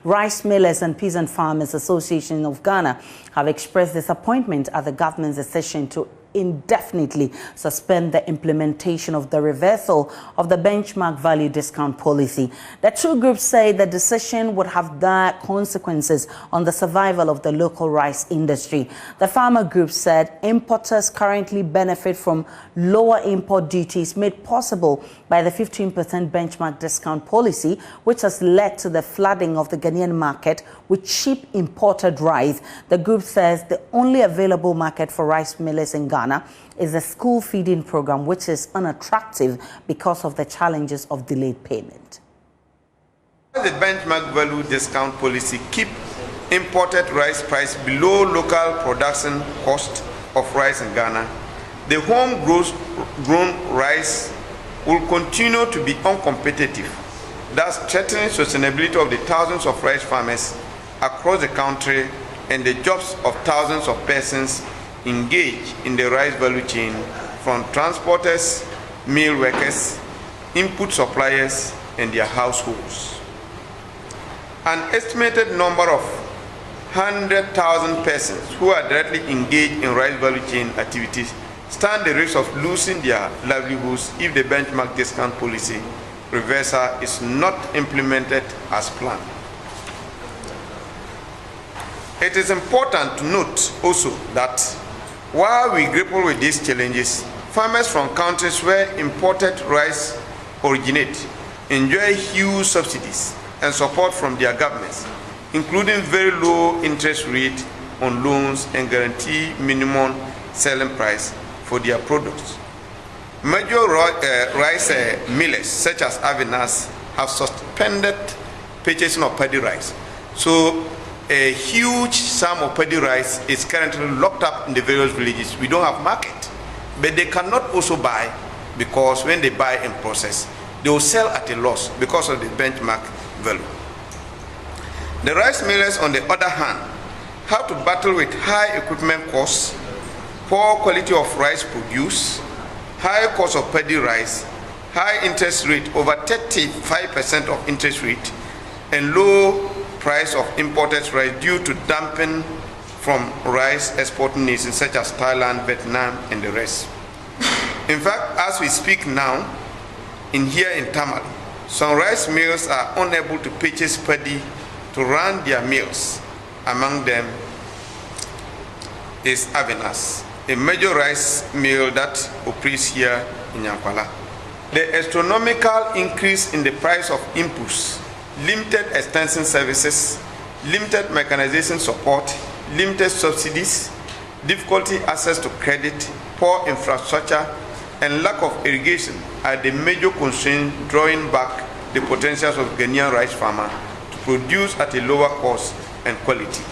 Rice Millers and Peasant Farmers Association of Ghana have expressed disappointment at the government's decision to indefinitely suspend the implementation of the reversal of the benchmark value discount policy. The two groups say the decision would have dire consequences on the survival of the local rice industry. The farmer group said importers currently benefit from lower import duties made possible by the 15% benchmark discount policy, which has led to the flooding of the Ghanaian market with cheap imported rice. The group says the only available market for rice millers in Ghana is a school feeding program, which is unattractive because of the challenges of delayed payment. The benchmark value discount policy keep imported rice price below local production cost of rice in Ghana. The home-grown rice will continue to be uncompetitive, thus threatening sustainability of the thousands of rice farmers across the country and the jobs of thousands of persons engaged in the rice value chain, from transporters, mill workers, input suppliers, and their households. An estimated number of 100,000 persons who are directly engaged in rice value chain activities stand the risk of losing their livelihoods if the benchmark discount policy reversal is not implemented as planned. It is important to note also that while we grapple with these challenges, farmers from countries where imported rice originate enjoy huge subsidies and support from their governments, including very low interest rate on loans and guarantee minimum selling price for their products. Major rice millers such as Avinas have suspended purchasing of paddy rice. So a huge sum of paddy rice is currently locked up in the various villages. We don't have market, but they cannot also buy, because when they buy and process, they will sell at a loss because of the benchmark value. The rice millers, on the other hand, have to battle with high equipment costs, poor quality of rice produced, high cost of paddy rice, high interest rate, over 35% of interest rate, and low price of imported rice due to dumping from rice exporting nations such as Thailand, Vietnam, and the rest. In fact, as we speak now, here in Tamale, some rice mills are unable to purchase paddy to run their mills. Among them is Avinas, a major rice mill that operates here in Yankwala. The astronomical increase in the price of inputs, limited extension services, limited mechanization support, limited subsidies, difficulty access to credit, poor infrastructure, and lack of irrigation are the major constraints drawing back the potentials of Ghanaian rice farmer to produce at a lower cost and quality.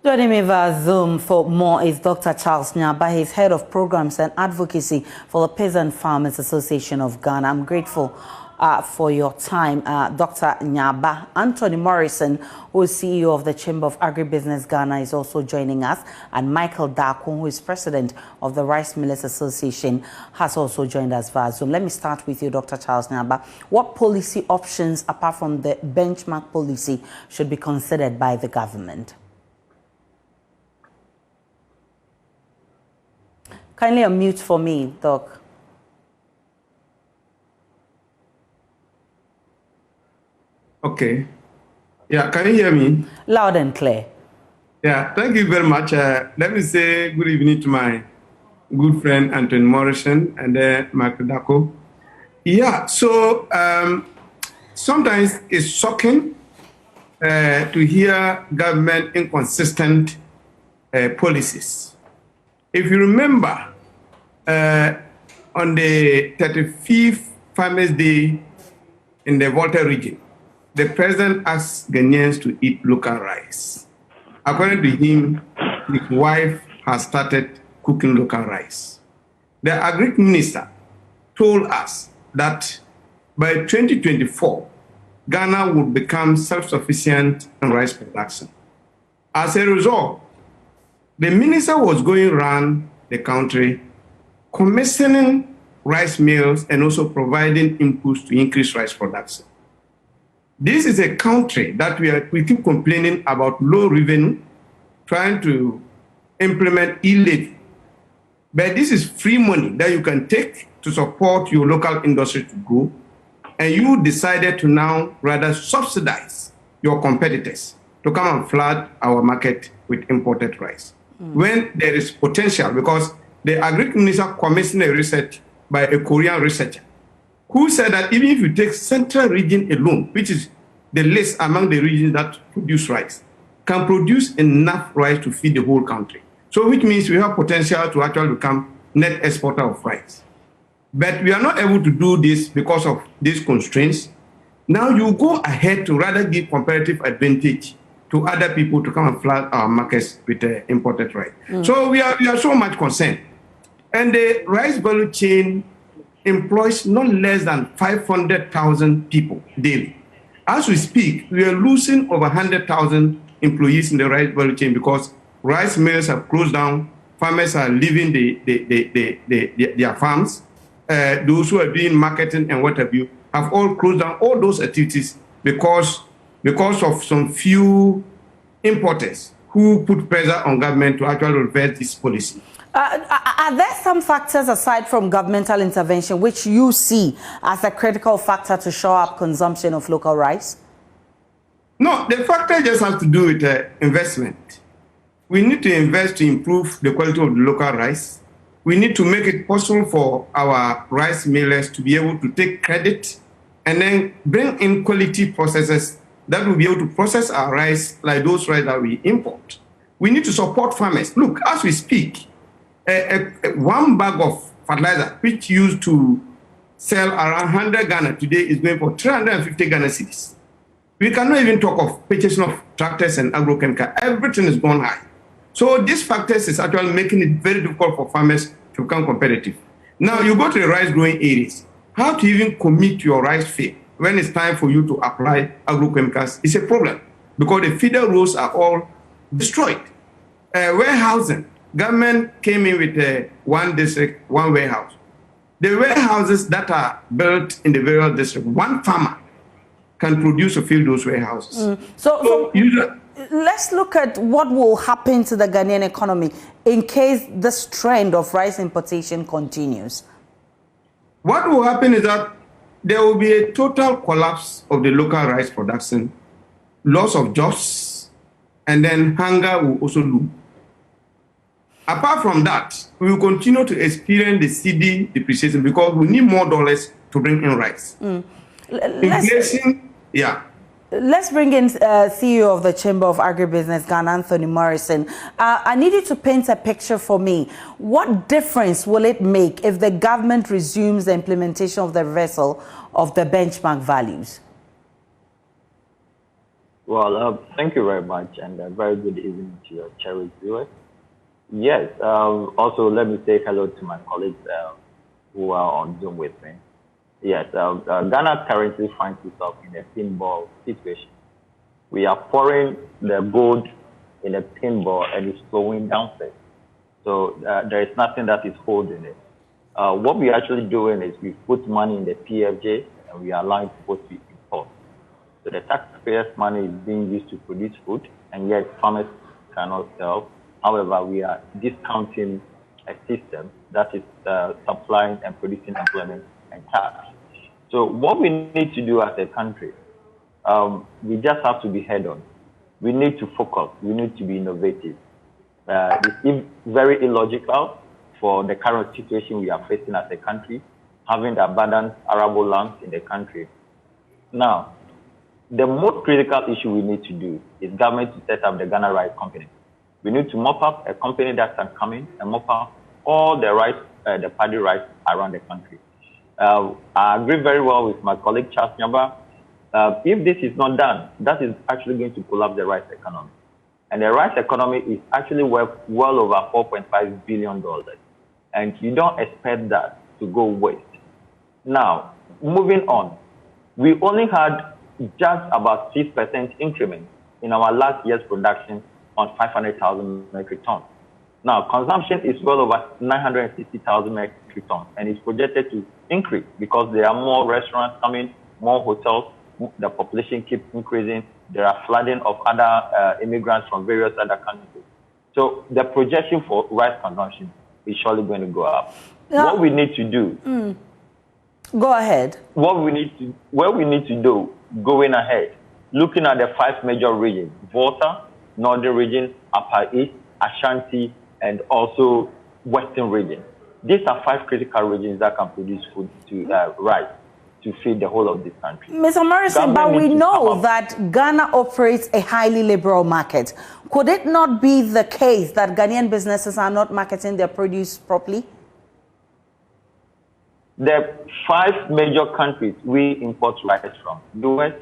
Joining me via Zoom for more is Dr. Charles Nyaba. He's head of programs and advocacy for the Peasant Farmers Association of Ghana. I'm grateful for your time, Dr. Nyaba. Anthony Morrison, who is CEO of the Chamber of Agribusiness Ghana, is also joining us. And Michael Darko, who is president of the Rice Millers Association, has also joined us via Zoom. Let me start with you, Dr. Charles Nyaba. What policy options, apart from the benchmark policy, should be considered by the government? Kindly unmute for me, Doc. Okay. Yeah, can you hear me? Loud and clear. Yeah, thank you very much. Let me say good evening to my good friend Anthony Morrison and Michael Darko. Yeah, so sometimes it's shocking to hear government inconsistent policies. If you remember, on the 35th Farmers' Day in the Volta region, the president asked Ghanaians to eat local rice. According to him, his wife has started cooking local rice. The agri minister told us that by 2024, Ghana would become self-sufficient in rice production. As a result, the minister was going around the country commissioning rice mills and also providing inputs to increase rice production. This is a country that we keep complaining about low revenue, trying to implement e-levy. But this is free money that you can take to support your local industry to grow. And you decided to now rather subsidize your competitors to come and flood our market with imported rice. When there is potential, because the Agriculture Minister commissioned a research by a Korean researcher who said that even if you take central region alone, which is the least among the regions that produce rice, can produce enough rice to feed the whole country. So which means we have potential to actually become net exporter of rice. But we are not able to do this because of these constraints. Now you go ahead to rather give comparative advantage to other people to come and flood our markets with imported rice. So we are so much concerned. And the rice value chain employs not less than 500,000 people daily. As we speak, we are losing over 100,000 employees in the rice value chain because rice mills have closed down, farmers are leaving their farms, those who are doing marketing and what have you have all closed down all those activities because of some few importers who put pressure on government to actually reverse this policy. Are there some factors aside from governmental intervention which you see as a critical factor to show up consumption of local rice? No, the factor just has to do with investment. We need to invest to improve the quality of the local rice. We need to make it possible for our rice millers to be able to take credit and then bring in quality processes that will be able to process our rice like those rice that we import. We need to support farmers. Look, as we speak, one bag of fertilizer, which used to sell around 100 Ghana today, is going for 350 Ghana cedis. We cannot even talk of purchasing of tractors and agrochemical. Everything is gone high. So these factors is actually making it very difficult for farmers to become competitive. Now you go to the rice growing areas. How to even commit to your rice field when it's time for you to apply agrochemicals is a problem because the feeder rows are all destroyed. Warehousing. Government came in with one district, one warehouse. The warehouses that are built in the various districts, one farmer can produce or fill those warehouses. Let's look at what will happen to the Ghanaian economy in case this trend of rice importation continues. What will happen is that there will be a total collapse of the local rice production, loss of jobs, and then hunger will also loom. Apart from that, we will continue to experience the cedi depreciation because we need more dollars to bring in rice. Inflation, yeah. Let's bring in CEO of the Chamber of Agribusiness, Ghana, Anthony Morrison. I need you to paint a picture for me. What difference will it make if the government resumes the implementation of the reversal of the benchmark values? Well, thank you very much, and a very good evening to your cherished viewers. Yes, also let me say hello to my colleagues who are on Zoom with me. Yes, Ghana currently finds itself in a pinball situation. We are pouring the gold in a pinball and it's flowing downstairs. So there is nothing that is holding it. What we're actually doing is we put money in the PFJ and we are allowing people to import. So the taxpayers' money is being used to produce food and yet farmers cannot sell. However, we are discounting a system that is supplying and producing employment and tax. So what we need to do as a country, we just have to be head-on. We need to focus. We need to be innovative. It's very illogical for the current situation we are facing as a country, having the abundant arable lands in the country. Now, the most critical issue we need to do is government to set up the Ghana Rice Company. We need to mop up a company that can come in and mop up all the rice, the paddy rice around the country. I agree very well with my colleague Charles Nyaba. If this is not done, that is actually going to collapse the rice economy. And the rice economy is actually worth well over $4.5 billion. And you don't expect that to go waste. Now, moving on, we only had just about 6% increment in our last year's production on 500,000 metric tons. Now, consumption is well over 960,000 metric tons, and it's projected to increase because there are more restaurants coming, more hotels, the population keeps increasing. There are flooding of other immigrants from various other countries. So the projection for rice consumption is surely going to go up. What we need to do. Go ahead. What we need to do going ahead, looking at the 5 major regions: Volta, Northern region, Upper East, Ashanti, and also Western region. These are 5 critical regions that can produce food to rice to feed the whole of this country. Mr. Morrison, but we know that Ghana operates a highly liberal market. Could it not be the case that Ghanaian businesses are not marketing their produce properly? The 5 major countries we import rice from: US,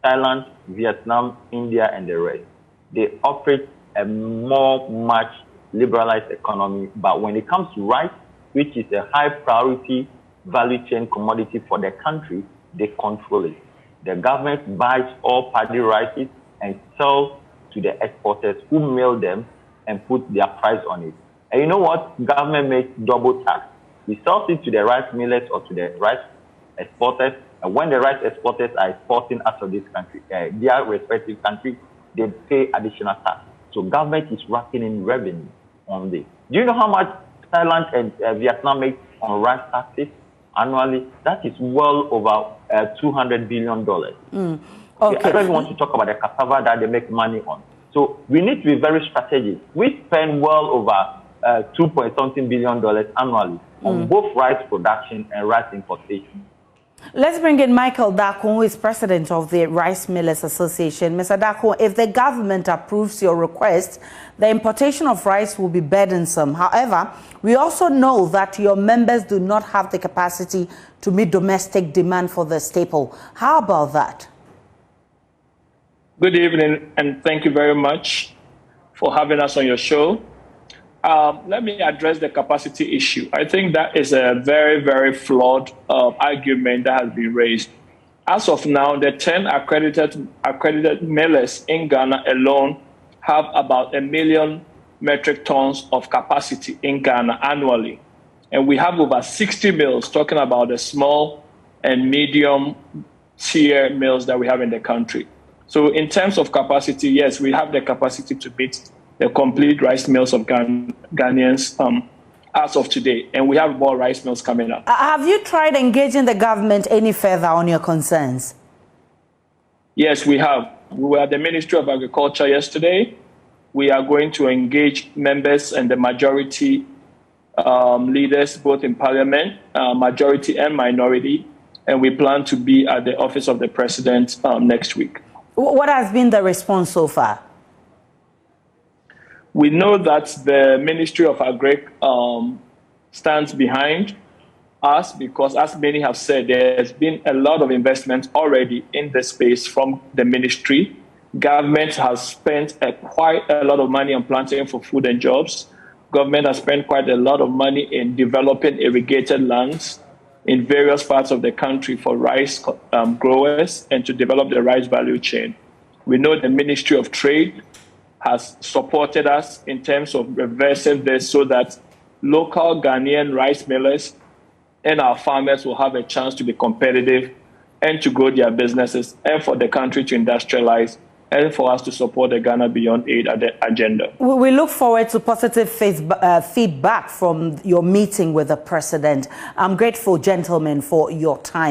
Thailand, Vietnam, India, and the rest. They operate a much liberalized economy, but when it comes to rice, which is a high priority value chain commodity for the country, they control it. The government buys all paddy rices and sells to the exporters, who mail them and put their price on it. And you know what? Government makes double tax. We sell it to the rice millers or to the rice exporters, and when the rice exporters are exporting out of this country, their respective countries, they pay additional tax. So government is racking in revenue on this. Do you know how much Thailand and Vietnam make on rice taxes annually? That is well over $200 billion. Okay. I don't even want to talk about the cassava that they make money on. So we need to be very strategic. We spend well over $2.something billion annually on both rice production and rice importation. Let's bring in Michael Dako, who is president of the Rice Millers Association. Mr. Dako, if the government approves your request, the importation of rice will be burdensome. However, we also know that your members do not have the capacity to meet domestic demand for the staple. How about that? Good evening, and thank you very much for having us on your show. Let me address the capacity issue. I think that is a very, very flawed argument that has been raised. As of now, the 10 accredited millers in Ghana alone have about 1 million metric tons of capacity in Ghana annually. And we have over 60 mills, talking about the small and medium tier mills that we have in the country. So in terms of capacity, yes, we have the capacity to meet the complete rice mills of Ghanaians as of today. And we have more rice mills coming up. Have you tried engaging the government any further on your concerns? Yes, we have. We were at the Ministry of Agriculture yesterday. We are going to engage members and the majority leaders, both in Parliament, majority and minority. And we plan to be at the Office of the President next week. What has been the response so far? We know that the Ministry of Agri stands behind us because, as many have said, there's been a lot of investment already in the space from the ministry. Government has spent quite a lot of money on planting for food and jobs. Government has spent quite a lot of money in developing irrigated lands in various parts of the country for rice growers and to develop the rice value chain. We know the Ministry of Trade has supported us in terms of reversing this so that local Ghanaian rice millers and our farmers will have a chance to be competitive and to grow their businesses, and for the country to industrialize, and for us to support the Ghana Beyond Aid agenda. We look forward to positive feedback from your meeting with the president. I'm grateful, gentlemen, for your time.